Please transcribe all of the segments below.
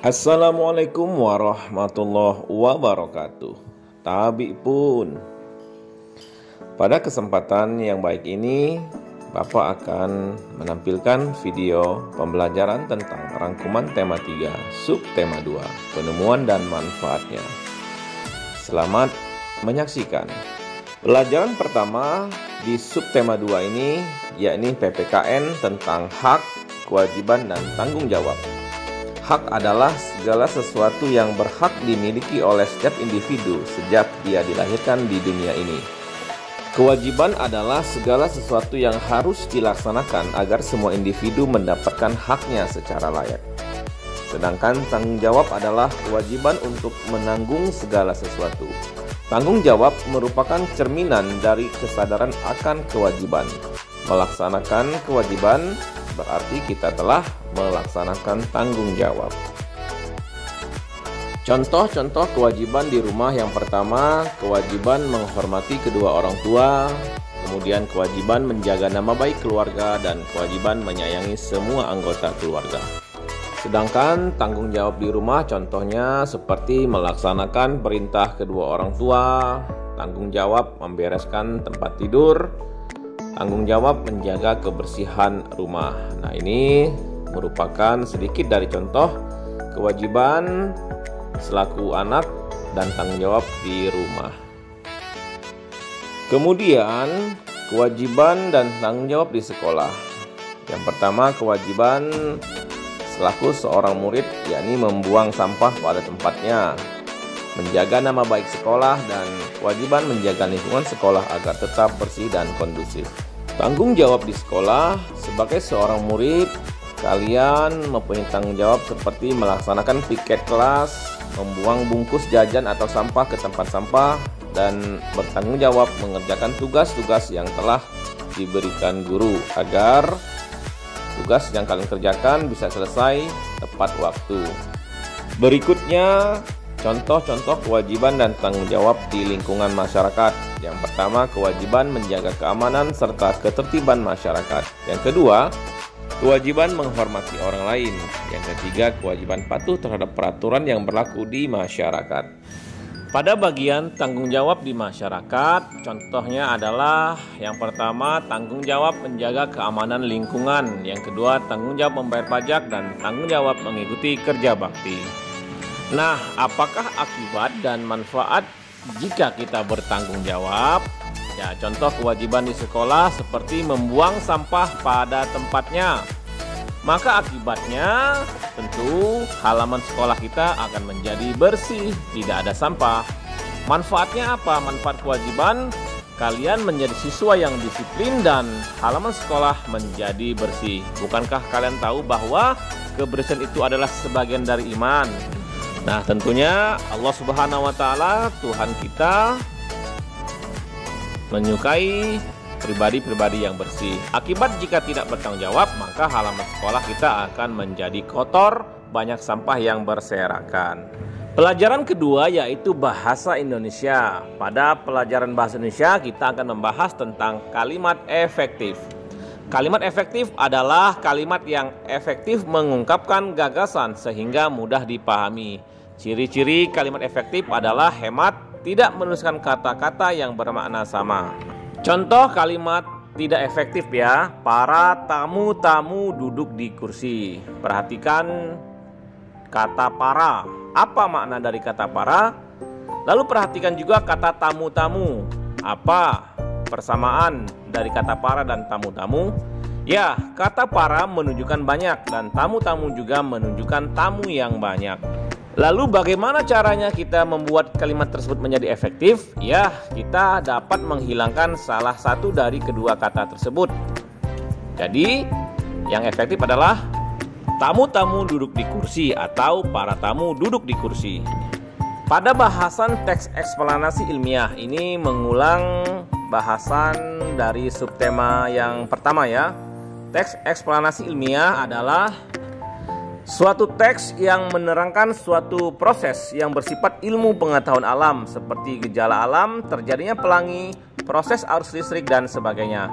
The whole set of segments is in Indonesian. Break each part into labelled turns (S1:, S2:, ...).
S1: Assalamualaikum warahmatullahi wabarakatuh. Tabi pun. Pada kesempatan yang baik ini, Bapak akan menampilkan video pembelajaran tentang rangkuman tema 3, subtema 2, penemuan dan manfaatnya. Selamat menyaksikan. Pelajaran pertama di subtema 2 ini yakni PPKN tentang hak, kewajiban, dan tanggung jawab. Hak adalah segala sesuatu yang berhak dimiliki oleh setiap individu sejak dia dilahirkan di dunia ini. Kewajiban adalah segala sesuatu yang harus dilaksanakan agar semua individu mendapatkan haknya secara layak. Sedangkan tanggung jawab adalah kewajiban untuk menanggung segala sesuatu. Tanggung jawab merupakan cerminan dari kesadaran akan kewajiban. Melaksanakan kewajiban berarti kita telah melaksanakan tanggung jawab. Contoh-contoh kewajiban di rumah: yang pertama, kewajiban menghormati kedua orang tua, kemudian kewajiban menjaga nama baik keluarga, dan kewajiban menyayangi semua anggota keluarga. Sedangkan tanggung jawab di rumah contohnya seperti melaksanakan perintah kedua orang tua, tanggung jawab membereskan tempat tidur, tanggung jawab menjaga kebersihan rumah. Nah, ini merupakan sedikit dari contoh kewajiban selaku anak dan tanggung jawab di rumah. Kemudian, kewajiban dan tanggung jawab di sekolah. Yang pertama, kewajiban selaku seorang murid yakni membuang sampah pada tempatnya, menjaga nama baik sekolah, dan kewajiban menjaga lingkungan sekolah agar tetap bersih dan kondusif. Tanggung jawab di sekolah: sebagai seorang murid, kalian mempunyai tanggung jawab seperti melaksanakan piket kelas, membuang bungkus jajan atau sampah ke tempat sampah, dan bertanggung jawab mengerjakan tugas-tugas yang telah diberikan guru agar tugas yang kalian kerjakan bisa selesai tepat waktu. Berikutnya, contoh-contoh kewajiban dan tanggung jawab di lingkungan masyarakat. Yang pertama, kewajiban menjaga keamanan serta ketertiban masyarakat. Yang kedua, kewajiban menghormati orang lain. Yang ketiga, kewajiban patuh terhadap peraturan yang berlaku di masyarakat. Pada bagian tanggung jawab di masyarakat, contohnya adalah yang pertama, tanggung jawab menjaga keamanan lingkungan. Yang kedua, tanggung jawab membayar pajak, dan tanggung jawab mengikuti kerja bakti. Nah, apakah akibat dan manfaat jika kita bertanggung jawab? Ya, contoh kewajiban di sekolah seperti membuang sampah pada tempatnya. Maka akibatnya tentu halaman sekolah kita akan menjadi bersih, tidak ada sampah. Manfaatnya apa? Manfaat kewajiban: kalian menjadi siswa yang disiplin dan halaman sekolah menjadi bersih. Bukankah kalian tahu bahwa kebersihan itu adalah sebagian dari iman? Nah, tentunya Allah Subhanahu wa Ta'ala, Tuhan kita, menyukai pribadi-pribadi yang bersih. Akibat jika tidak bertanggung jawab, maka halaman sekolah kita akan menjadi kotor, banyak sampah yang berserakan. Pelajaran kedua yaitu bahasa Indonesia. Pada pelajaran bahasa Indonesia kita akan membahas tentang kalimat efektif. Kalimat efektif adalah kalimat yang efektif mengungkapkan gagasan sehingga mudah dipahami. Ciri-ciri kalimat efektif adalah hemat, tidak menuliskan kata-kata yang bermakna sama. Contoh kalimat tidak efektif ya: para tamu-tamu duduk di kursi. Perhatikan kata para. Apa makna dari kata para? Lalu perhatikan juga kata tamu-tamu. Apa persamaan dari kata para dan tamu-tamu? Ya, kata para menunjukkan banyak dan tamu-tamu juga menunjukkan tamu yang banyak. Lalu bagaimana caranya kita membuat kalimat tersebut menjadi efektif? Ya, kita dapat menghilangkan salah satu dari kedua kata tersebut. Jadi, yang efektif adalah tamu-tamu duduk di kursi atau para tamu duduk di kursi. Pada bahasan teks eksplanasi ilmiah, ini mengulang bahasan dari subtema yang pertama ya. Teks eksplanasi ilmiah adalah suatu teks yang menerangkan suatu proses yang bersifat ilmu pengetahuan alam seperti gejala alam, terjadinya pelangi, proses arus listrik, dan sebagainya.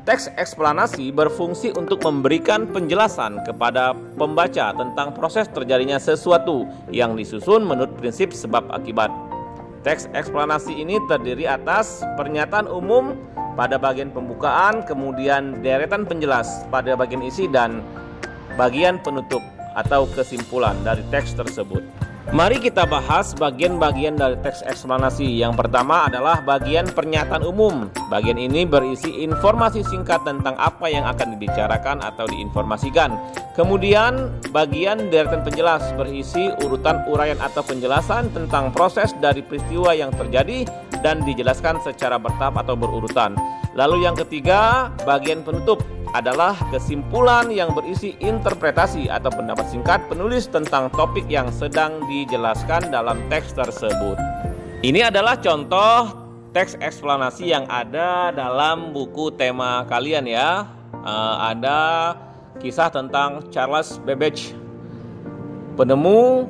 S1: Teks eksplanasi berfungsi untuk memberikan penjelasan kepada pembaca tentang proses terjadinya sesuatu yang disusun menurut prinsip sebab akibat. Teks eksplanasi ini terdiri atas pernyataan umum pada bagian pembukaan, kemudian deretan penjelas pada bagian isi, dan bagian penutup atau kesimpulan dari teks tersebut. Mari kita bahas bagian-bagian dari teks eksplanasi. Yang pertama adalah bagian pernyataan umum. Bagian ini berisi informasi singkat tentang apa yang akan dibicarakan atau diinformasikan. Kemudian bagian deretan penjelas berisi urutan uraian atau penjelasan tentang proses dari peristiwa yang terjadi dan dijelaskan secara bertahap atau berurutan. Lalu yang ketiga, bagian penutup adalah kesimpulan yang berisi interpretasi atau pendapat singkat penulis tentang topik yang sedang dijelaskan dalam teks tersebut. Ini adalah contoh teks eksplanasi yang ada dalam buku tema kalian ya. Ada kisah tentang Charles Babbage, penemu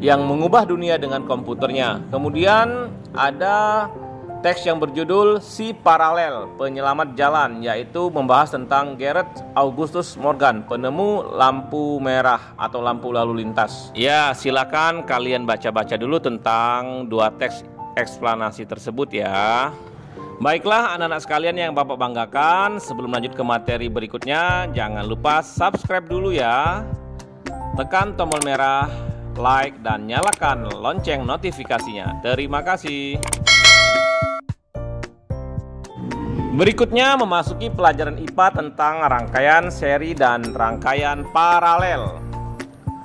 S1: yang mengubah dunia dengan komputernya. Kemudian ada teks yang berjudul Si Paralel, Penyelamat Jalan, yaitu membahas tentang Gareth Augustus Morgan, penemu lampu merah atau lampu lalu lintas. Ya, silakan kalian baca-baca dulu tentang dua teks eksplanasi tersebut ya. Baiklah anak-anak sekalian yang Bapak banggakan, sebelum lanjut ke materi berikutnya, jangan lupa subscribe dulu ya. Tekan tombol merah, like, dan nyalakan lonceng notifikasinya. Terima kasih. Berikutnya memasuki pelajaran IPA tentang rangkaian seri dan rangkaian paralel.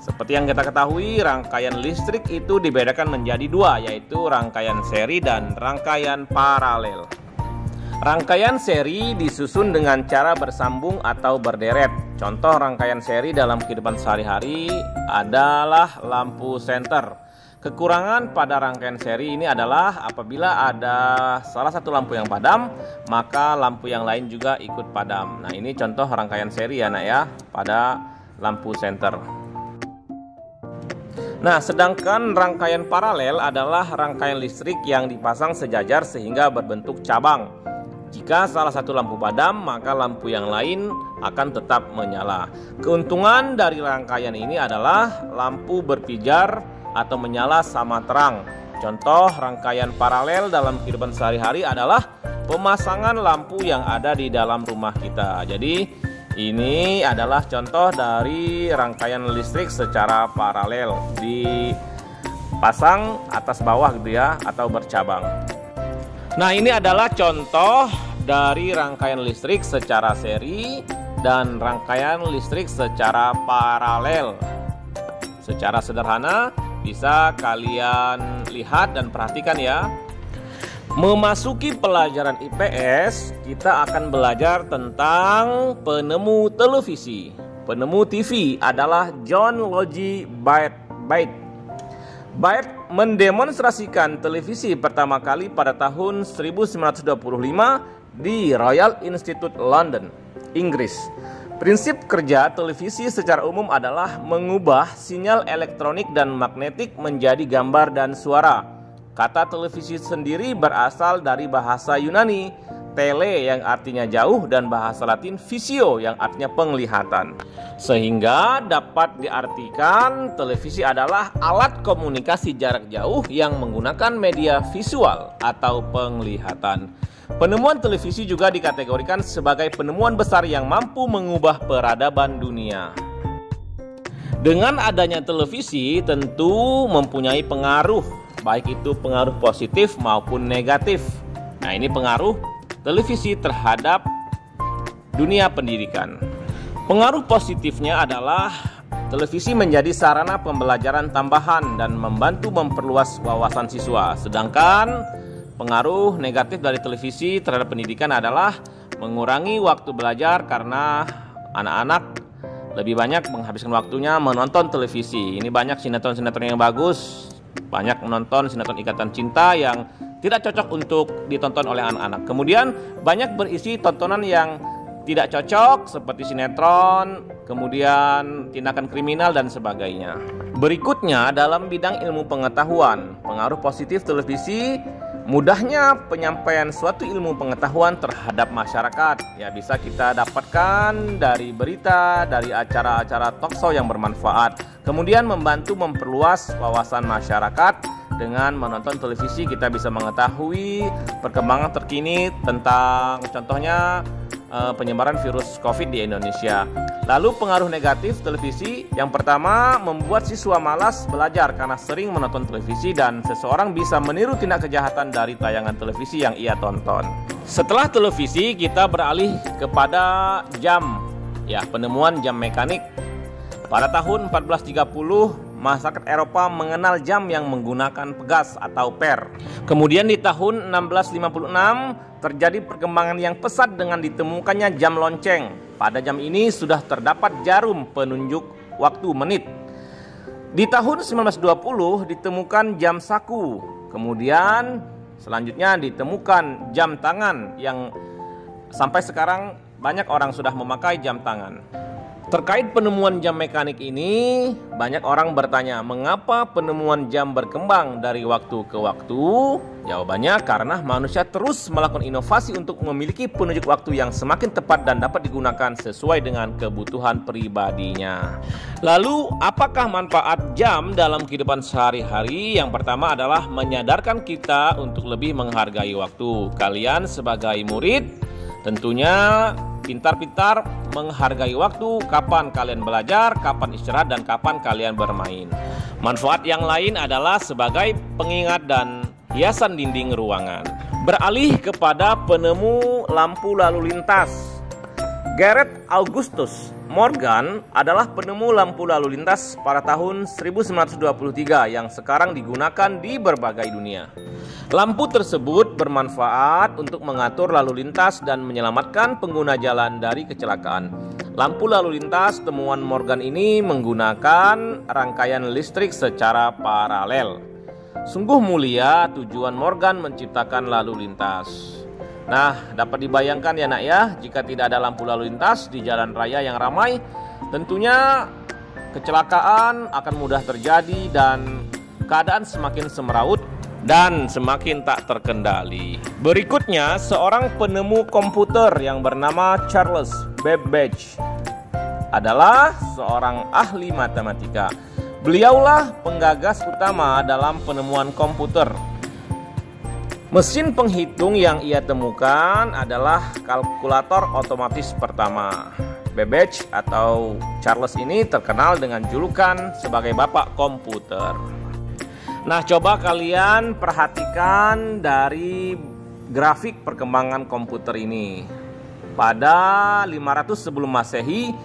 S1: Seperti yang kita ketahui, rangkaian listrik itu dibedakan menjadi dua, yaitu rangkaian seri dan rangkaian paralel. Rangkaian seri disusun dengan cara bersambung atau berderet. Contoh rangkaian seri dalam kehidupan sehari-hari adalah lampu senter. Kekurangan pada rangkaian seri ini adalah apabila ada salah satu lampu yang padam, maka lampu yang lain juga ikut padam. Nah, ini contoh rangkaian seri ya, nak ya, pada lampu senter. Nah, sedangkan rangkaian paralel adalah rangkaian listrik yang dipasang sejajar sehingga berbentuk cabang. Jika salah satu lampu padam, maka lampu yang lain akan tetap menyala. Keuntungan dari rangkaian ini adalah lampu berpijar atau menyala sama terang. Contoh rangkaian paralel dalam kehidupan sehari-hari adalah pemasangan lampu yang ada di dalam rumah kita. Jadi ini adalah contoh dari rangkaian listrik secara paralel, dipasang atas bawah gitu ya, atau bercabang. Nah, ini adalah contoh dari rangkaian listrik secara seri dan rangkaian listrik secara paralel. Secara sederhana bisa kalian lihat dan perhatikan ya. Memasuki pelajaran IPS, kita akan belajar tentang penemu televisi. Penemu TV adalah John Logie Baird. Baird mendemonstrasikan televisi pertama kali pada tahun 1925 di Royal Institute London, Inggris. Prinsip kerja televisi secara umum adalah mengubah sinyal elektronik dan magnetik menjadi gambar dan suara. Kata televisi sendiri berasal dari bahasa Yunani, tele yang artinya jauh, dan bahasa Latin visio yang artinya penglihatan. Sehingga dapat diartikan televisi adalah alat komunikasi jarak jauh yang menggunakan media visual atau penglihatan. Penemuan televisi juga dikategorikan sebagai penemuan besar yang mampu mengubah peradaban dunia. Dengan adanya televisi tentu mempunyai pengaruh, baik itu pengaruh positif maupun negatif. Nah, ini pengaruh televisi terhadap dunia pendidikan. Pengaruh positifnya adalah televisi menjadi sarana pembelajaran tambahan dan membantu memperluas wawasan siswa. Sedangkan pengaruh negatif dari televisi terhadap pendidikan adalah mengurangi waktu belajar karena anak-anak lebih banyak menghabiskan waktunya menonton televisi. Ini banyak sinetron-sinetron yang bagus, banyak menonton sinetron Ikatan Cinta yang tidak cocok untuk ditonton oleh anak-anak. Kemudian banyak berisi tontonan yang tidak cocok seperti sinetron, kemudian tindakan kriminal dan sebagainya. Berikutnya dalam bidang ilmu pengetahuan, pengaruh positif televisi Mudahnya penyampaian suatu ilmu pengetahuan terhadap masyarakat ya bisa kita dapatkan dari berita, dari acara-acara talkshow yang bermanfaat. Kemudian membantu memperluas wawasan masyarakat. Dengan menonton televisi kita bisa mengetahui perkembangan terkini tentang contohnya penyebaran virus COVID di Indonesia. Lalu pengaruh negatif televisi, yang pertama membuat siswa malas belajar karena sering menonton televisi dan seseorang bisa meniru tindak kejahatan dari tayangan televisi yang ia tonton. Setelah televisi kita beralih kepada jam, ya penemuan jam mekanik. Pada tahun 1430 masyarakat Eropa mengenal jam yang menggunakan pegas atau per. Kemudian di tahun 1656 terjadi perkembangan yang pesat dengan ditemukannya jam lonceng. Pada jam ini sudah terdapat jarum penunjuk waktu menit. Di tahun 1920 ditemukan jam saku. Kemudian selanjutnya ditemukan jam tangan yang sampai sekarang banyak orang sudah memakai jam tangan. Terkait penemuan jam mekanik ini, banyak orang bertanya, mengapa penemuan jam berkembang dari waktu ke waktu? Jawabannya karena manusia terus melakukan inovasi untuk memiliki penunjuk waktu yang semakin tepat dan dapat digunakan sesuai dengan kebutuhan pribadinya. Lalu, apakah manfaat jam dalam kehidupan sehari-hari? Yang pertama adalah menyadarkan kita untuk lebih menghargai waktu. Kalian sebagai murid tentunya pintar-pintar menghargai waktu, kapan kalian belajar, kapan istirahat, dan kapan kalian bermain. Manfaat yang lain adalah sebagai pengingat dan hiasan dinding ruangan. Beralih kepada penemu lampu lalu lintas. Gareth Augustus Morgan adalah penemu lampu lalu lintas pada tahun 1923 yang sekarang digunakan di berbagai dunia. Lampu tersebut bermanfaat untuk mengatur lalu lintas dan menyelamatkan pengguna jalan dari kecelakaan. Lampu lalu lintas temuan Morgan ini menggunakan rangkaian listrik secara paralel. Sungguh mulia tujuan Morgan menciptakan lalu lintas. Nah, dapat dibayangkan ya nak ya, jika tidak ada lampu lalu lintas di jalan raya yang ramai, tentunya kecelakaan akan mudah terjadi dan keadaan semakin semeraut dan semakin tak terkendali. Berikutnya, seorang penemu komputer yang bernama Charles Babbage adalah seorang ahli matematika. Beliaulah penggagas utama dalam penemuan komputer. Mesin penghitung yang ia temukan adalah kalkulator otomatis pertama. Babbage atau Charles ini terkenal dengan julukan sebagai bapak komputer. Nah, coba kalian perhatikan dari grafik perkembangan komputer ini. Pada 500 sebelum Masehi,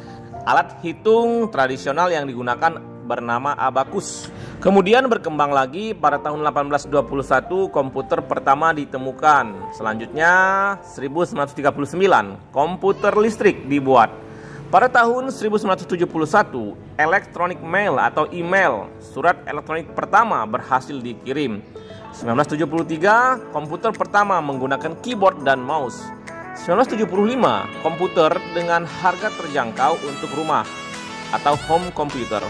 S1: alat hitung tradisional yang digunakan bernama abakus. Kemudian berkembang lagi pada tahun 1821 komputer pertama ditemukan. Selanjutnya 1939 komputer listrik dibuat. Pada tahun 1971 electronic mail atau email, surat elektronik pertama berhasil dikirim. 1973 komputer pertama menggunakan keyboard dan mouse. 1975 komputer dengan harga terjangkau untuk rumah atau home computer.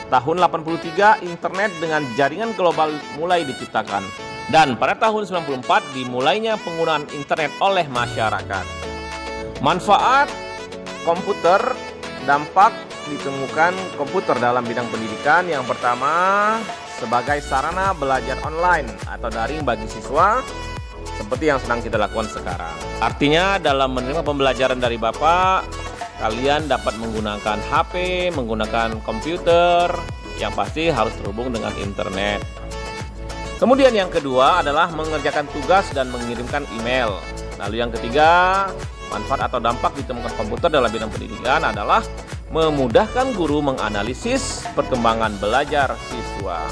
S1: Tahun 83 internet dengan jaringan global mulai diciptakan. Dan pada tahun 94 dimulainya penggunaan internet oleh masyarakat. Manfaat komputer, dampak ditemukan komputer dalam bidang pendidikan. Yang pertama, sebagai sarana belajar online atau daring bagi siswa seperti yang sedang kita lakukan sekarang. Artinya dalam menerima pembelajaran dari Bapak, kalian dapat menggunakan HP, menggunakan komputer, yang pasti harus terhubung dengan internet. Kemudian yang kedua adalah mengerjakan tugas dan mengirimkan email. Lalu yang ketiga, manfaat atau dampak ditemukan komputer dalam bidang pendidikan adalah memudahkan guru menganalisis perkembangan belajar siswa.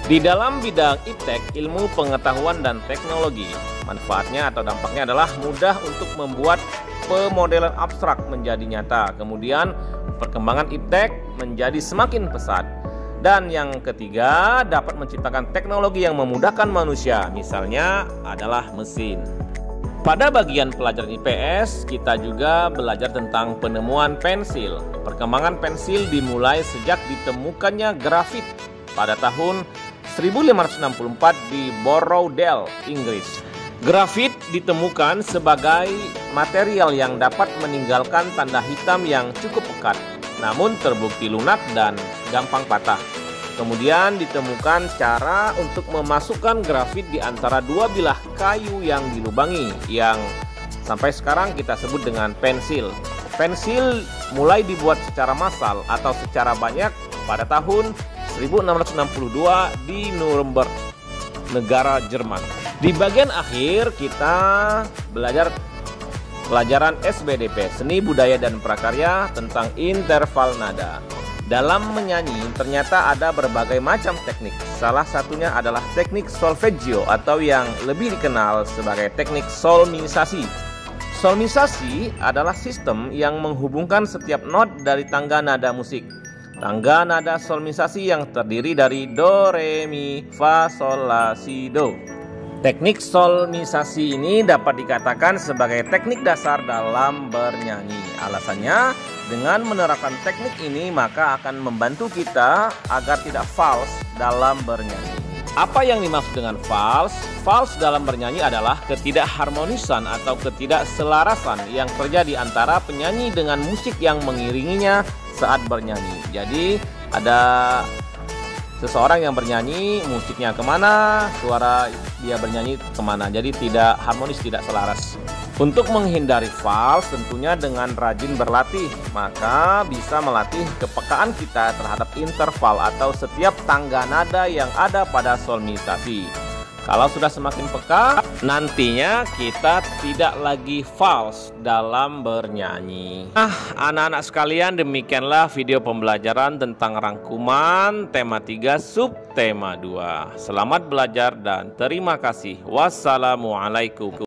S1: Di dalam bidang iptek, ilmu pengetahuan dan teknologi, manfaatnya atau dampaknya adalah mudah untuk membuat pemodelan abstrak menjadi nyata. Kemudian perkembangan iptek menjadi semakin pesat. Dan yang ketiga, dapat menciptakan teknologi yang memudahkan manusia, misalnya adalah mesin. Pada bagian pelajaran IPS, kita juga belajar tentang penemuan pensil. Perkembangan pensil dimulai sejak ditemukannya grafit pada tahun 1564 di Borrowdale, Inggris. Grafit ditemukan sebagai material yang dapat meninggalkan tanda hitam yang cukup pekat, namun terbukti lunak dan gampang patah. Kemudian ditemukan cara untuk memasukkan grafit di antara dua bilah kayu yang dilubangi, yang sampai sekarang kita sebut dengan pensil. Pensil mulai dibuat secara massal atau secara banyak pada tahun 1662 di Nuremberg, negara Jerman. Di bagian akhir kita belajar pelajaran SBDP, Seni Budaya dan Prakarya, tentang interval nada. Dalam menyanyi ternyata ada berbagai macam teknik. Salah satunya adalah teknik solfeggio atau yang lebih dikenal sebagai teknik solmisasi. Solmisasi adalah sistem yang menghubungkan setiap not dari tangga nada musik. Tangga nada solmisasi yang terdiri dari do, re, mi, fa, sol, la, si, do. Teknik solmisasi ini dapat dikatakan sebagai teknik dasar dalam bernyanyi. Alasannya, dengan menerapkan teknik ini maka akan membantu kita agar tidak fals dalam bernyanyi. Apa yang dimaksud dengan fals? Fals dalam bernyanyi adalah ketidakharmonisan atau ketidakselarasan yang terjadi antara penyanyi dengan musik yang mengiringinya saat bernyanyi. Jadi ada seseorang yang bernyanyi, musiknya kemana, suara dia bernyanyi kemana. Jadi tidak harmonis, tidak selaras. Untuk menghindari fals tentunya dengan rajin berlatih, maka bisa melatih kepekaan kita terhadap interval atau setiap tangga nada yang ada pada solmisasi. Kalau sudah semakin peka, nantinya kita tidak lagi fals dalam bernyanyi. Nah, anak-anak sekalian, demikianlah video pembelajaran tentang rangkuman tema 3 subtema 2. Selamat belajar dan terima kasih. Wassalamualaikum.